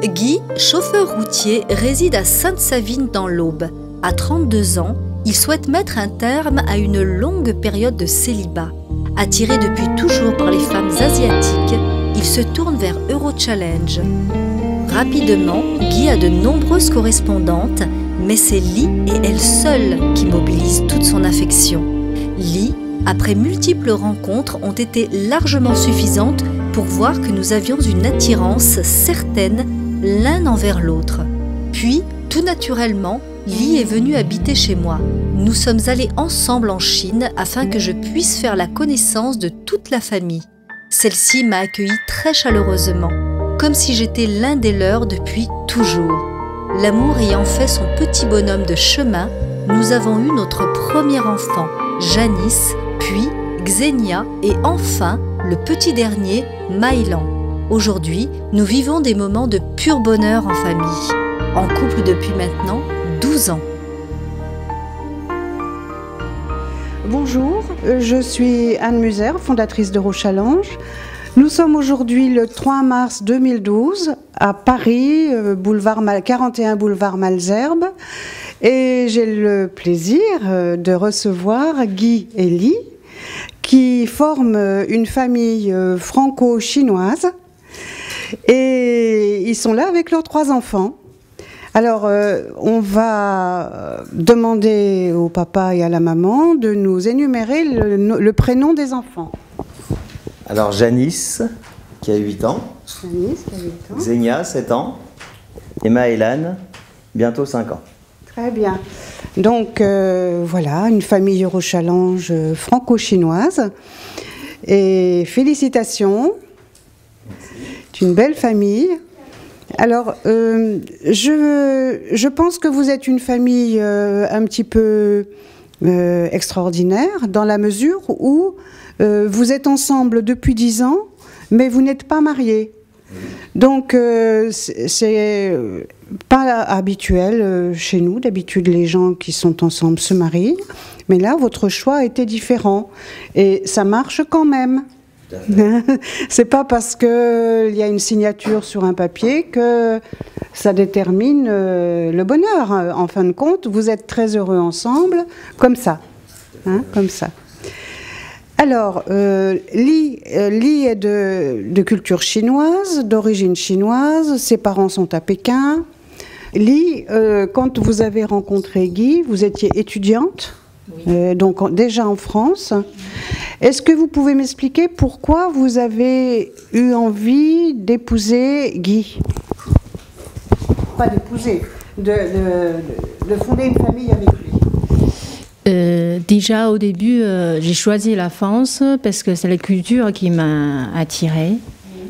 Guy, chauffeur routier, réside à Sainte-Savine dans l'Aube. À 32 ans, il souhaite mettre un terme à une longue période de célibat. Attiré depuis toujours par les femmes asiatiques, il se tourne vers Eurochallenge. Rapidement, Guy a de nombreuses correspondantes, mais c'est Lee et elle seule qui mobilisent toute son affection. Lee, après multiples rencontres, ont été largement suffisantes pour voir que nous avions une attirance certaine l'un envers l'autre. Puis, tout naturellement, Lee est venue habiter chez moi. Nous sommes allés ensemble en Chine afin que je puisse faire la connaissance de toute la famille. Celle-ci m'a accueilli très chaleureusement, comme si j'étais l'un des leurs depuis toujours. L'amour ayant fait son petit bonhomme de chemin, nous avons eu notre premier enfant, Janice, puis Xenia et enfin le petit dernier, Maïlan. Aujourd'hui, nous vivons des moments de pur bonheur en famille, en couple depuis maintenant 12 ans. Bonjour, je suis Anne Muser, fondatrice d'Eurochallenge. Nous sommes aujourd'hui le 3 mars 2012 à Paris, 41 boulevard Malesherbes, et j'ai le plaisir de recevoir Guy et Lee, qui forment une famille franco-chinoise, et ils sont là avec leurs 3 enfants. Alors, on va demander au papa et à la maman de nous énumérer le prénom des enfants. Alors, Janice, qui a 8 ans. Janice, qui a 8 ans. Xenia, 7 ans. Et Maëlan, bientôt 5 ans. Très bien. Donc, voilà, une famille Eurochallenge franco-chinoise. Et félicitations. C'est une belle famille. Alors, je pense que vous êtes une famille un petit peu extraordinaire dans la mesure où vous êtes ensemble depuis 10 ans, mais vous n'êtes pas mariés. Donc, c'est pas habituel chez nous. D'habitude, les gens qui sont ensemble se marient. Mais là, votre choix était différent. Et ça marche quand même. C'est pas parce qu'il y a une signature sur un papier que ça détermine le bonheur. En fin de compte, vous êtes très heureux ensemble, comme ça. Hein, comme ça. Alors, Lee est de culture chinoise, d'origine chinoise. Ses parents sont à Pékin. Lee, quand vous avez rencontré Guy, vous étiez étudiante. Oui. Donc déjà en France. Est-ce que vous pouvez m'expliquer pourquoi vous avez eu envie d'épouser Guy? Pas d'épouser, de fonder une famille avec lui. Déjà au début, j'ai choisi la France parce que c'est la culture qui m'a attirée.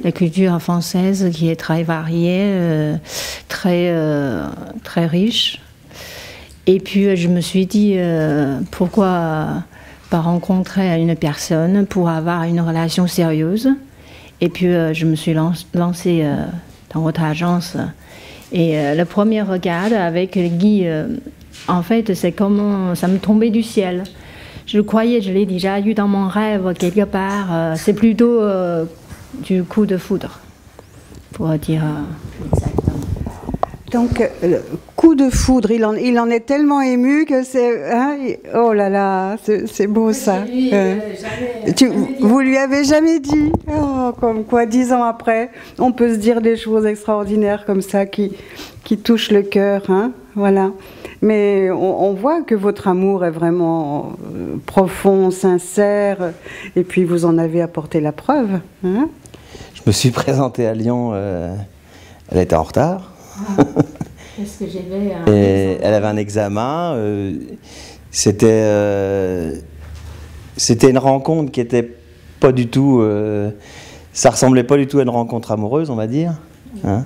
La culture française qui est très variée, très riche. Et puis je me suis dit, pourquoi pas rencontrer une personne pour avoir une relation sérieuse. Et puis je me suis lancée dans votre agence. Et le premier regard avec Guy, en fait, c'est comme ça me tombait du ciel. Je croyais, je l'ai déjà eu dans mon rêve quelque part. C'est plutôt du coup de foudre, pour dire exactement. Donc, coup de foudre, il en est tellement ému que c'est... Hein, oh là là, c'est beau ça. Vous lui avez jamais dit, oh, comme quoi 10 ans après, on peut se dire des choses extraordinaires comme ça qui touchent le cœur. Hein, voilà. Mais on voit que votre amour est vraiment profond, sincère, et puis vous en avez apporté la preuve. Hein. Je me suis présenté à Lyon, elle était en retard. Est-ce que j'avais elle avait un examen. C'était une rencontre qui était pas du tout. Ça ressemblait pas du tout à une rencontre amoureuse, on va dire. Hein.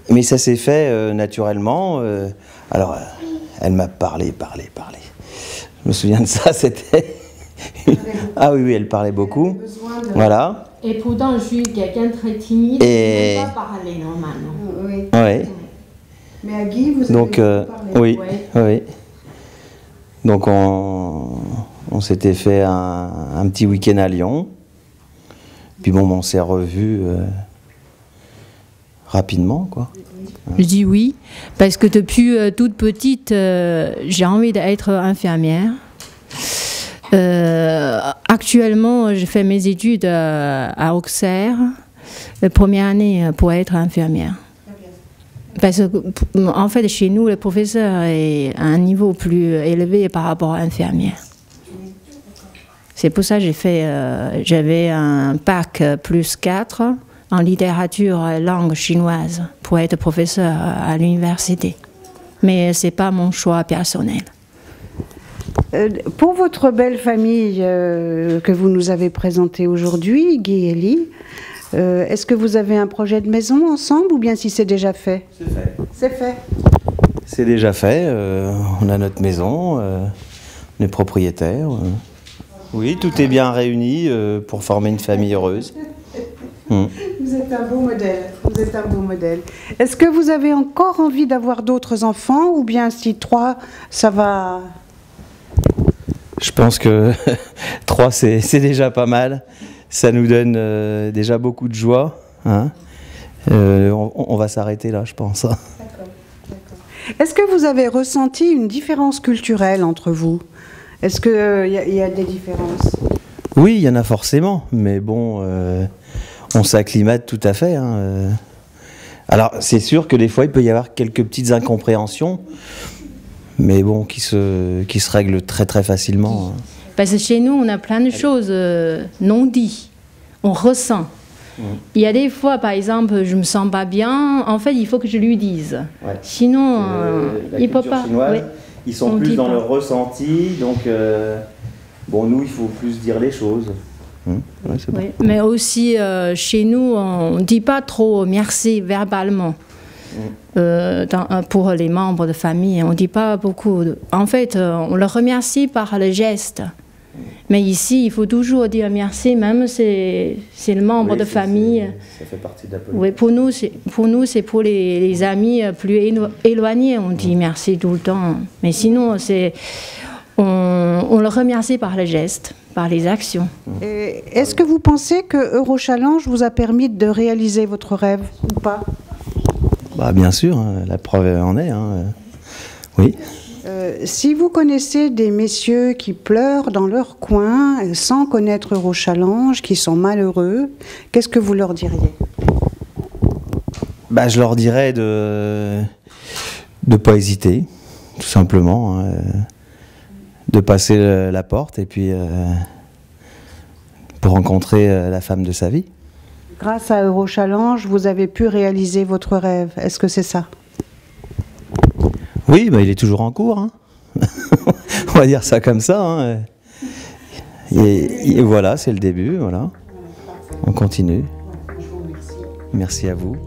Mais ça s'est fait naturellement. Alors, elle m'a parlé. Je me souviens de ça. C'était. Ah oui, elle parlait beaucoup. Voilà. Et pourtant, je suis quelqu'un de très timide, et... je ne peux pas parler normalement. Oui. Ouais. Mais à Guy, vous avez donc, parlé. Oui, ouais. Oui. Donc, on s'était fait un petit week-end à Lyon. Puis bon, on s'est revus rapidement, quoi. Je dis oui, parce que depuis toute petite, j'ai envie d'être infirmière. Actuellement, je fais mes études à Auxerre, la première année pour être infirmière. Parce que, en fait, chez nous, le professeur est à un niveau plus élevé par rapport à infirmière. C'est pour ça que j'avais un bac plus 4 en littérature et langue chinoise pour être professeur à l'université. Mais ce n'est pas mon choix personnel. Pour votre belle famille que vous nous avez présentée aujourd'hui, Guy et Ly, est-ce que vous avez un projet de maison ensemble ou bien si c'est déjà fait? C'est fait. C'est fait. C'est déjà fait. On a notre maison, on est propriétaire. Oui, tout est bien réuni pour former une famille heureuse. Vous êtes un beau modèle. Vous êtes un beau modèle. Est-ce que vous avez encore envie d'avoir d'autres enfants ou bien si 3, ça va? Je pense que 3, c'est déjà pas mal. Ça nous donne déjà beaucoup de joie. Hein. On va s'arrêter là, je pense. D'accord. Est-ce que vous avez ressenti une différence culturelle entre vous? Est-ce qu'il y a des différences? Oui, il y en a forcément, mais bon, on s'acclimate tout à fait. Hein. Alors, c'est sûr que des fois, il peut y avoir quelques petites incompréhensions, mais bon, qui se règlent très très facilement. Hein. Parce que chez nous, on a plein de choses non dites, on ressent. Il y a des fois, par exemple, je me sens pas bien, en fait, il faut que je lui dise. Ouais. Sinon, il peut pas. Chinoise, ouais. Ils sont plus dans leur ressenti, donc bon, nous, il faut plus dire les choses. Ouais, c'est bon. Oui, mais aussi, chez nous, on ne dit pas trop merci verbalement. Pour les membres de famille, on ne dit pas beaucoup. En fait, on le remercie par le geste. Mais ici, il faut toujours dire merci, même si c'est le membre de famille. Ça fait partie de la politique. Oui, pour nous, c'est pour les amis plus éloignés, on dit merci tout le temps. Mais sinon, on le remercie par le geste, par les actions. Est-ce que vous pensez que Eurochallenge vous a permis de réaliser votre rêve ou pas? Bah, bien sûr, hein, la preuve en est. Hein. Oui. Si vous connaissez des messieurs qui pleurent dans leur coin sans connaître Eurochallenge, qui sont malheureux, qu'est-ce que vous leur diriez? Bah, je leur dirais de ne pas hésiter, tout simplement. Hein, de passer la porte et puis pour rencontrer la femme de sa vie. Grâce à Eurochallenge, vous avez pu réaliser votre rêve. Est-ce que c'est ça? Oui, bah, il est toujours en cours. Hein. On va dire ça comme ça. Hein. Et voilà, c'est le début. Voilà. On continue. Merci à vous.